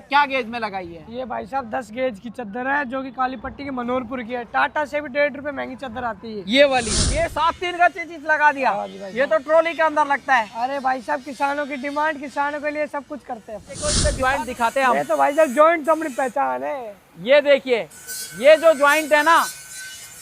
क्या गेज में लगाई है? ये भाई साहब 10 गेज की चादर है जो कि काली पट्टी की मनोहरपुर की है। टाटा से भी 1.5 रुपए महंगी चादर आती है। ये वाली, ये 7-3 का चीज लगा दिया। हाँ जी भाई ये तो ट्रॉली के अंदर लगता है। अरे भाई साहब किसानों की डिमांड, किसानों के लिए सब कुछ करते हैं। देखो इसका ज्वाइंट दिखाते हैं हम। ये तो भाई साहब जॉइंट तो अपनी पहचान है। ये देखिए, ये जो ज्वाइंट है ना,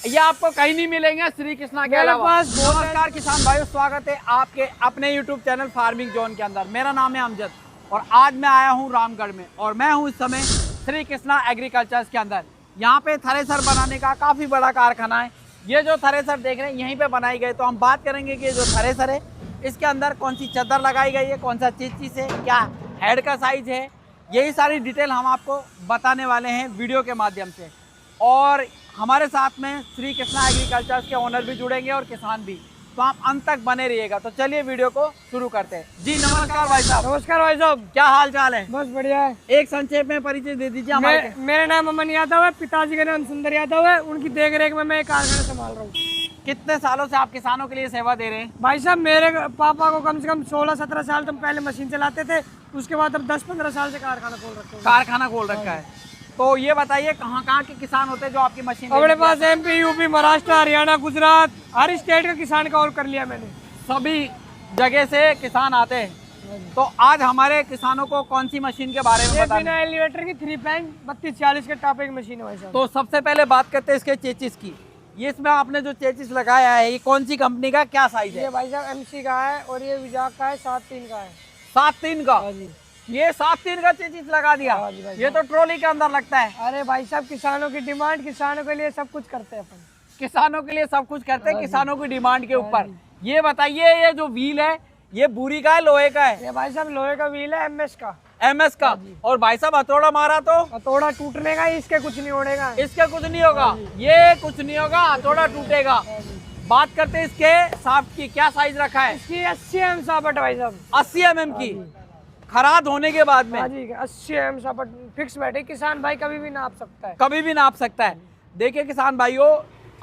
ये आपको कहीं नहीं मिलेंगे श्री कृष्णा के अलावा। नमस्कार किसान भाइयों, स्वागत है आपके अपने YouTube चैनल फार्मिंग जोन के अंदर। मेरा नाम है अमजद और आज मैं आया हूँ रामगढ़ में और मैं हूँ इस समय श्री कृष्णा एग्रीकल्चर्स के अंदर। यहाँ पे थ्रेसर बनाने का काफ़ी बड़ा कारखाना है। ये जो थ्रेसर देख रहे हैं यहीं पे बनाई गई। तो हम बात करेंगे कि जो थ्रेसर है इसके अंदर कौन सी चादर लगाई गई है, कौन सा चीज़ है, क्या हेड का साइज़ है, यही सारी डिटेल हम आपको बताने वाले हैं वीडियो के माध्यम से। और हमारे साथ में श्री कृष्णा एग्रीकल्चर्स के ओनर भी जुड़ेंगे और किसान भी, तो आप अंत तक बने रहिएगा। तो चलिए वीडियो को शुरू करते हैं। जी नमस्कार भाई साहब। नमस्कार भाई साहब, क्या हाल चाल है? बस बढ़िया है। एक संक्षेप में परिचय दे दीजिए हमारे। मेरा नाम अमन यादव है, पिताजी का नाम सुंदर यादव है। उनकी देख रेख में मैं कारखाना संभाल रहा हूँ। कितने सालों से आप किसानों के लिए सेवा दे रहे हैं? भाई साहब मेरे पापा को कम से कम 16-17 साल तो पहले मशीन चलाते थे। उसके बाद अब 10-15 साल से कारखाना खोल रखा है। कारखाना खोल रखा है। तो ये बताइए कहाँ के किसान होते हैं जो आपकी मशीन? अपने पास MP, UP, महाराष्ट्र, हरियाणा, गुजरात, हर स्टेट का किसान कवर कर लिया मैंने। सभी जगह से किसान आते हैं। तो आज हमारे किसानों को कौन सी मशीन के बारे में बताना? बिना एलिवेटर की 3 पैन 3240 के टॉप एक मशीन है भाई साहब। तो सबसे पहले बात करते हैं इसके चेचिस की। ये इसमें आपने जो चेचिस लगाया है ये कौन सी कंपनी का, क्या साइज है? ये भाई साहब MC का है और ये विजाक का है, 7-3 का है। 7-3 का? हाँ जी। ये 7-3 का चेचिस लगा दिया। हाँ जी भाई ये तो ट्रॉली के अंदर लगता है। अरे भाई साहब किसानों की डिमांड, किसानों के लिए सब कुछ करते हैं अपन। किसानों के लिए सब कुछ करते हैं, किसानों की डिमांड के ऊपर। ये बताइए ये जो व्हील है ये बुरी का है, लोहे का है? ये भाई साहब लोहे का व्हील है, MS का। MS का। और भाई साहब हथौड़ा मारा तो हथौड़ा टूटने का, इसके कुछ नहीं होनेगा। इसके कुछ नहीं होगा, ये कुछ नहीं होगा, हथौड़ा टूटेगा। बात करते हैं इसके साफ्ट की, क्या साइज रखा है? इसकी 80 mm सापट भाई साहब। 80 mm की खराद होने के बाद में? हाँ जी 80 mm सापट फिक्स बैठे, किसान भाई कभी भी नाप सकता है। कभी भी नाप सकता है। देखिए किसान भाइयों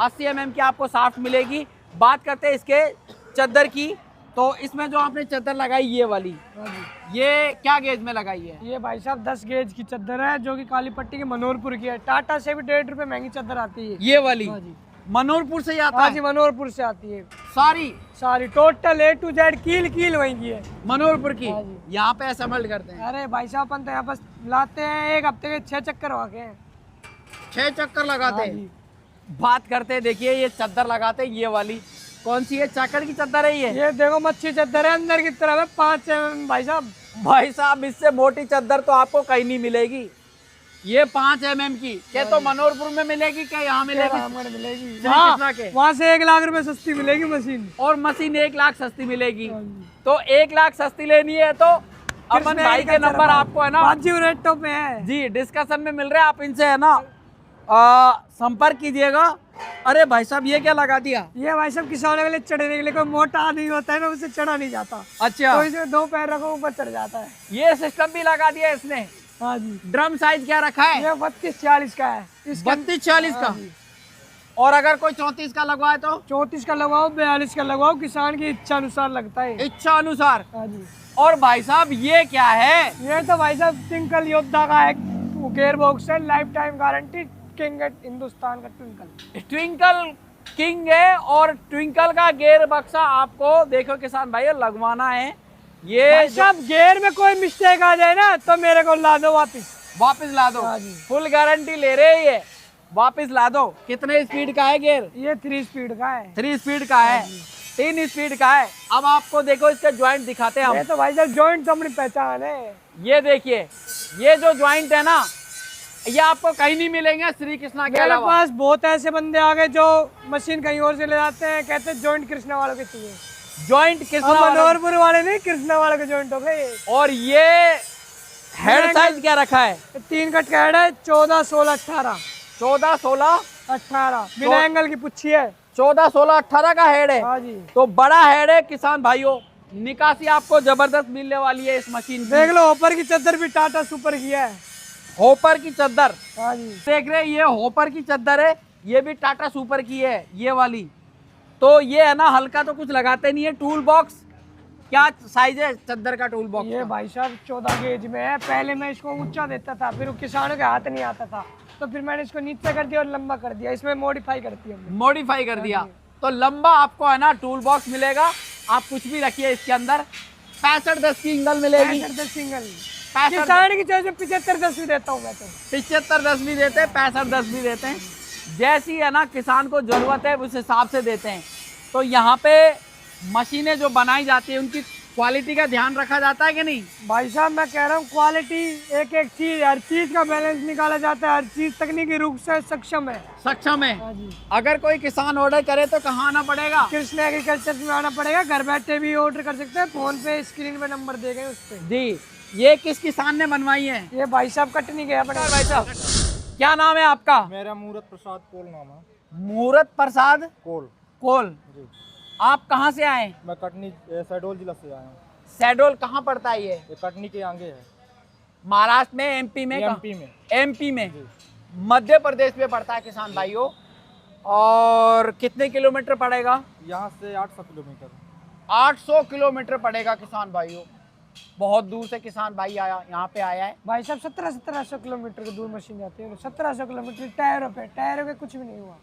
80 mm की आपको साफ्ट मिलेगी। बात करते हैं इसके चद्दर की। तो इसमें जो आपने चद्दर लगाई ये वाली, ये क्या गेज में लगाई है? ये भाई साहब 10 गेज की चादर है जो कि काली पट्टी की मनोहरपुर की है। टाटा से भी 1.5 रुपए महंगी चादर आती है। ये वाली हाँ जी। मनोहरपुर से ही आता हाँ है? जी मनोहरपुर से आती है। सारी टोटल A to Z कील वहीं की है, मनोहरपुर की। हाँ जी। यहाँ पे असेंबल्ड करते हैं? अरे भाई साहब अपन तो यहाँ पर लाते हैं, एक हफ्ते के 6 चक्कर वाके हैं। 6 चक्कर लगाते हाँ हैं। जी। बात करते हैं, देखिए ये चादर लगाते हैं। ये वाली कौन सी है? चाकर की चादर है ये देखो मच्छी चादर है, अंदर की तरफ है 5 mm भाई साहब। भाई साहब इससे मोटी चादर तो आपको कहीं नहीं मिलेगी। ये 5 mm की क्या तो मनोहरपुर में मिलेगी, क्या यहाँ मिलेगी? रामगढ़ मिलेगी। कृष्णा वहाँ से 1 लाख रुपए सस्ती मिलेगी मशीन। और मशीन 1 लाख सस्ती मिलेगी। तो 1 लाख सस्ती लेनी है तो अमन भाई के नंबर आपको है ना वाजिब रेटों पे है जी, डिस्कशन में मिल रहे हैं। आप इनसे है ना संपर्क कीजिएगा। अरे भाई साहब ये क्या लगा दिया? ये भाई साहब किसानों के लिए चढ़ने के लिए, कोई मोटा आदमी होता है ना उसे चढ़ा नहीं जाता। अच्छा, तो इसे 2 पैर रखो ऊपर चढ़ जाता है। ये सिस्टम भी लगा दिया इसने। हाँ जी। ड्रम साइज क्या रखा है? ये 32-40 का है। 32-40 का। और अगर कोई 34 का लगवाए तो? 34 का लगवाओ, 42 का लगवाओ, किसान की इच्छा अनुसार लगता है। इच्छा अनुसार। हाँ जी। और भाई साहब ये क्या है? ये तो भाई साहब ट्विंकल योद्धा का एक गेयर बॉक्स है, लाइफ टाइम गारंटी, किंग है हिंदुस्तान का ट्विंकल। ट्विंकल किंग है और ट्विंकल का गेयर बक्सा आपको देखो किसान भाई लगवाना है। ये सब गेयर में कोई मिस्टेक आ जाए ना तो मेरे को ला दो, वापस ला दो। हाँ जी। फुल गारंटी ले रहे हैं, ये वापस ला दो। कितने स्पीड का है गेयर? ये 3 स्पीड का है। 3 स्पीड का है, 3 स्पीड का है। अब आपको देखो इसके ज्वाइंट दिखाते हैं हम। ये तो भाई साहब जॉइंट तो अपनी पहचान है। ये देखिए ये जो ज्वाइंट है ना ये आपको कहीं नहीं मिलेंगे श्री कृष्णा के अलावा। मेरे पास बहुत ऐसे बंदे आ गए जो मशीन कहीं और से ले जाते हैं, कहते हैं जॉइंट कृष्णा वालों के चाहिए। ज्वाइंट कृष्णा मनोहरपुर वाले नहीं, कृष्णा वाले के जॉइंट हो गए। और ये हेड साइज क्या रखा है? 3 कट का हेड है, 14, 16, 18। 14, 16, 18 बिना एंगल की पुच्छी है। 14, 16, 18 का हेड है। हाँ जी। तो बड़ा हेड है किसान भाइयों। निकासी आपको जबरदस्त मिलने वाली है इस मशीन की। देख लो ऊपर की चादर भी टाटा सुपर की है। होपर की चादर। हाँ जी। देख रहे हैं ये होपर की चादर है, ये भी टाटा सुपर की है ये वाली। तो ये है ना हल्का तो कुछ लगाते नहीं है। टूल बॉक्स क्या साइज है चद्दर का टूल बॉक्स? ये भाई साहब 14 गेज में है। पहले मैं इसको ऊंचा देता था, फिर किसानों के हाथ नहीं आता था, तो फिर मैंने इसको नीचे कर दिया और लंबा कर दिया। इसमें मॉडिफाई करती है, मॉडिफाई कर दिया। तो लंबा आपको है ना टूल बॉक्स मिलेगा। आप कुछ भी रखिए इसके अंदर। 65-10 की इंगल मिलेगी। 65-10 सिंगल 65 किसान की चॉइस 75-10 भी देता हूँ मैं तो। 75-10 भी देते हैं, 65-10 भी देते हैं। जैसी है ना किसान को जरूरत है उस हिसाब से देते हैं। तो यहाँ पे मशीनें जो बनाई जाती है उनकी क्वालिटी का ध्यान रखा जाता है कि नहीं? भाई साहब मैं कह रहा हूँ क्वालिटी एक एक चीज, हर चीज का बैलेंस निकाला जाता है। हर चीज तकनीकी रूप से सक्षम है। सक्षम है। हाँ जी। अगर कोई किसान ऑर्डर करे तो कहाँ आना पड़ेगा? कृष्ण एग्रीकल्चर में आना पड़ेगा। घर बैठे भी ऑर्डर कर सकते हैं, फोन पे स्क्रीन पे नंबर दे गए उस पे। जी। ये किस किसान ने बनवाई है? ये भाई साहब कटनी गया अपने। भाई साहब क्या नाम है आपका? मेरा मूरत प्रसाद कोल नाम है। मूरत प्रसाद कोल कोल। जी। आप कहाँ से आए? मैं कटनी शहडोल जिला से आया हूँ। शहडोल कहाँ पड़ता है ये? कटनी के आगे है। महाराष्ट्र में, एमपी में? एमपी में। एमपी में, मध्य प्रदेश में पड़ता है किसान भाइयों। और कितने किलोमीटर पड़ेगा? यहाँ से 800 किलोमीटर। 800 किलोमीटर पड़ेगा किसान भाइयों। बहुत दूर से किसान भाई आया, यहाँ पे आया है। भाई साहब 1700 किलोमीटर की दूर मशीन जाती है। 1700 किलोमीटर टायरों पे, टायरों के कुछ भी नहीं हुआ।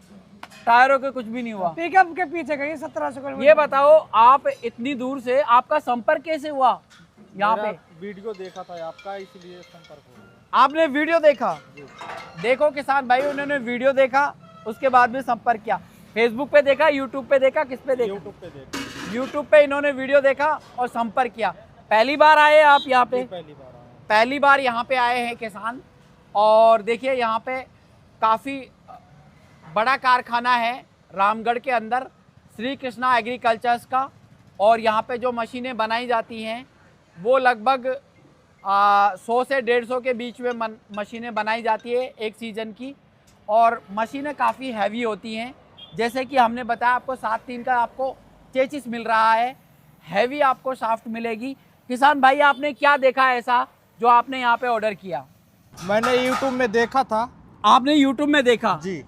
टायरों के कुछ भी नहीं हुआ। पिकअप के पीछे गई 1700 किलोमीटर। ये बताओ आप इतनी दूर से, आपका संपर्क कैसे हुआ यहाँ पे? वीडियो देखा था आपका, इसलिए संपर्क हो गया। आपने वीडियो देखा? देखो किसान भाई, उन्होंने वीडियो देखा, उसके बाद में संपर्क किया। फेसबुक पे देखा, यूट्यूब पे देखा, किस पे देखा? यूट्यूब पे देखा। यूट्यूब पे इन्होंने वीडियो देखा और संपर्क किया। पहली बार आए आप यहाँ पे? पहली बार आया। पहली बार यहाँ पे आए हैं किसान। और देखिए यहाँ पे काफ़ी बड़ा कारखाना है रामगढ़ के अंदर, श्री कृष्णा एग्रीकल्चर्स का। और यहाँ पे जो मशीनें बनाई जाती हैं वो लगभग 100 से 150 के बीच में मशीनें बनाई जाती है एक सीज़न की। और मशीनें काफ़ी हैवी होती हैं। जैसे कि हमने बताया आपको 7-3 का आपको चेचिस मिल रहा है, हैवी आपको शाफ्ट मिलेगी। किसान भाई आपने क्या देखा ऐसा जो आपने यहाँ पे ऑर्डर किया? मैंने यूट्यूब में देखा था। आपने यूट्यूब में देखा? जी।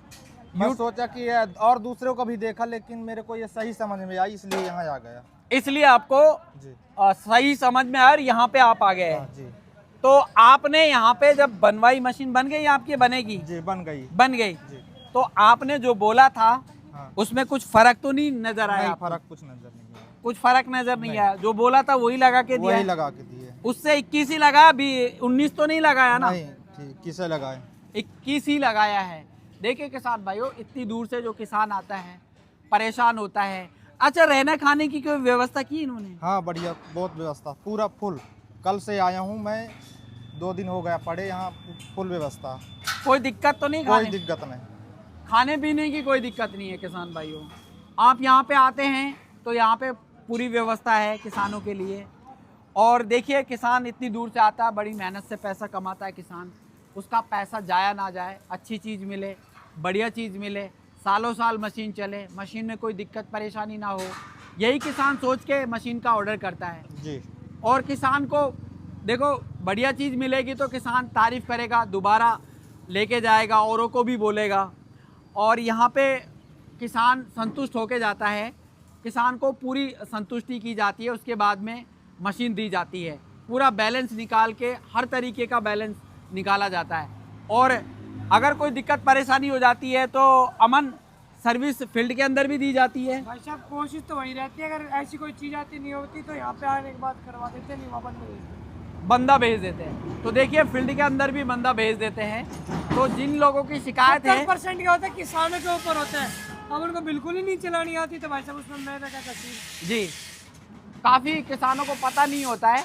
मैं सोचा कि और दूसरों को भी देखा, लेकिन मेरे को ये सही समझ में आई, इसलिए यहाँ आ गया। इसलिए आपको जी। सही समझ में आया और यहाँ पे आप आ गए। हाँ, जी। तो आपने यहाँ पे जब बनवाई, मशीन बन गई आपकी? बनेगी? जी बन गई। बन गई। जी। तो आपने जो बोला था हाँ। उसमें कुछ फर्क तो नहीं नजर आया? नहीं, फर्क कुछ नजर नहीं आया। कुछ फर्क नजर नहीं आया? जो बोला था वही लगा के दिया? वही लगा के दिए। उससे 21 ही लगा, अभी 19 तो नहीं लगाया ना? नहीं, ठीक। किसे लगाए? 21 ही लगाया है। देखिए किसान भाइयों, इतनी दूर से जो किसान आता है, परेशान होता है। अच्छा, रहने खाने की कोई व्यवस्था की इन्होंने? हाँ बढ़िया, बहुत व्यवस्था, पूरा फुल। कल से आया हूँ मैं, 2 दिन हो गया पड़े यहाँ, फुल व्यवस्था। कोई दिक्कत तो नहीं? कोई दिक्कत नहीं। खाने पीने की कोई दिक्कत नहीं है किसान भाइयों। आप यहाँ पे आते हैं तो यहाँ पे पूरी व्यवस्था है किसानों के लिए। और देखिए किसान इतनी दूर से आता है, बड़ी मेहनत से पैसा कमाता है किसान, उसका पैसा जाया ना जाए, अच्छी चीज़ मिले, बढ़िया चीज़ मिले, सालों साल मशीन चले, मशीन में कोई दिक्कत परेशानी ना हो, यही किसान सोच के मशीन का ऑर्डर करता है जी। और किसान को देखो बढ़िया चीज़ मिलेगी तो किसान तारीफ़ करेगा, दोबारा लेके जाएगा, औरों को भी बोलेगा। और यहाँ पे किसान संतुष्ट होके जाता है, किसान को पूरी संतुष्टि की जाती है, उसके बाद में मशीन दी जाती है, पूरा बैलेंस निकाल के, हर तरीके का बैलेंस निकाला जाता है। और अगर कोई दिक्कत परेशानी हो जाती है तो अमन सर्विस फील्ड के अंदर भी दी जाती है। भाई साहब कोशिश तो वही रहती है, अगर ऐसी कोई चीज़ आती नहीं होती तो यहाँ पे आने के बाद करवा देते, नहीं वहाँ बंदा भेज देते हैं। तो देखिए फील्ड के अंदर भी बंदा भेज देते हैं। तो जिन लोगों की शिकायत है 70% क्या होता है किसानों के ऊपर होता है। अब उनको बिल्कुल ही नहीं चलानी आती तो भाई साहब उसमें मैं क्या कसूर? जी, काफ़ी किसानों को पता नहीं होता है।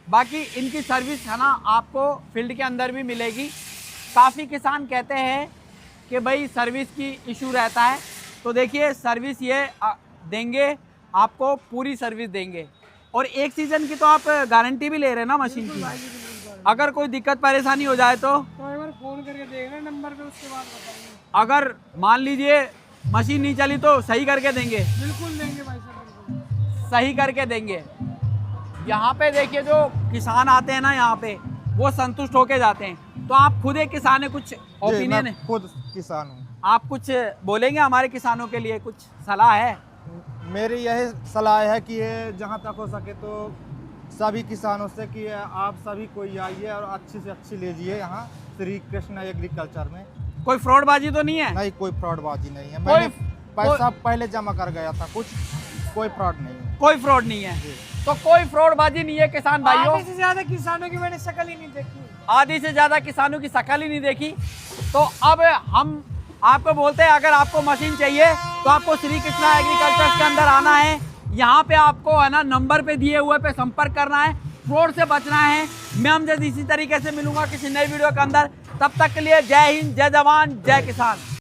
बाकी इनकी सर्विस है ना आपको फील्ड के अंदर भी मिलेगी। काफ़ी किसान कहते हैं कि भाई सर्विस की इशू रहता है, तो देखिए सर्विस ये देंगे आपको, पूरी सर्विस देंगे। और एक सीज़न की तो आप गारंटी भी ले रहे हैं ना मशीन की। अगर कोई दिक्कत परेशानी हो जाए तो एक बार फोन करके देखना नंबर पे, उसके बाद बताएंगे। अगर मान लीजिए मशीन नहीं चली तो सही करके देंगे? बिल्कुल देंगे भाई साहब, बिल्कुल सही करके देंगे। यहाँ पे देखिए जो किसान आते हैं ना यहाँ पे, वो संतुष्ट होके जाते हैं। तो आप खुद एक किसान है, कुछ ओपिनियन है? खुद किसान हूँ। आप कुछ बोलेंगे हमारे किसानों के लिए, कुछ सलाह है? मेरी यही सलाह है कि ये जहाँ तक हो सके तो सभी किसानों से कि आप सभी कोई आइए और अच्छी से अच्छी लीजिए यहाँ श्री कृष्ण एग्रीकल्चर में। कोई फ्रॉडबाजी तो नहीं है? नहीं, कोई फ्रॉडबाजी नहीं है। कोई- मैंने पैसा पहले जमा कर गया था कुछ, कोई फ्रॉड नहीं है। कोई फ्रॉड नहीं है, तो कोई फ्रॉडबाजी नहीं है किसान भाइयों। आधे से ज्यादा किसानों की मैंने शक्ल ही नहीं देखी। आधी से ज्यादा किसानों की शक्ल ही नहीं देखी। तो अब हम आपको बोलते हैं, अगर आपको मशीन चाहिए तो आपको श्री कृष्णा एग्रीकल्चर के अंदर आना है। यहाँ पे आपको है ना नंबर पे दिए हुए पे संपर्क करना है, फ्रॉड से बचना है। मैं अमजद इसी तरीके से मिलूंगा किसी नई वीडियो के अंदर। तब तक के लिए जय हिंद, जय जवान, जय किसान।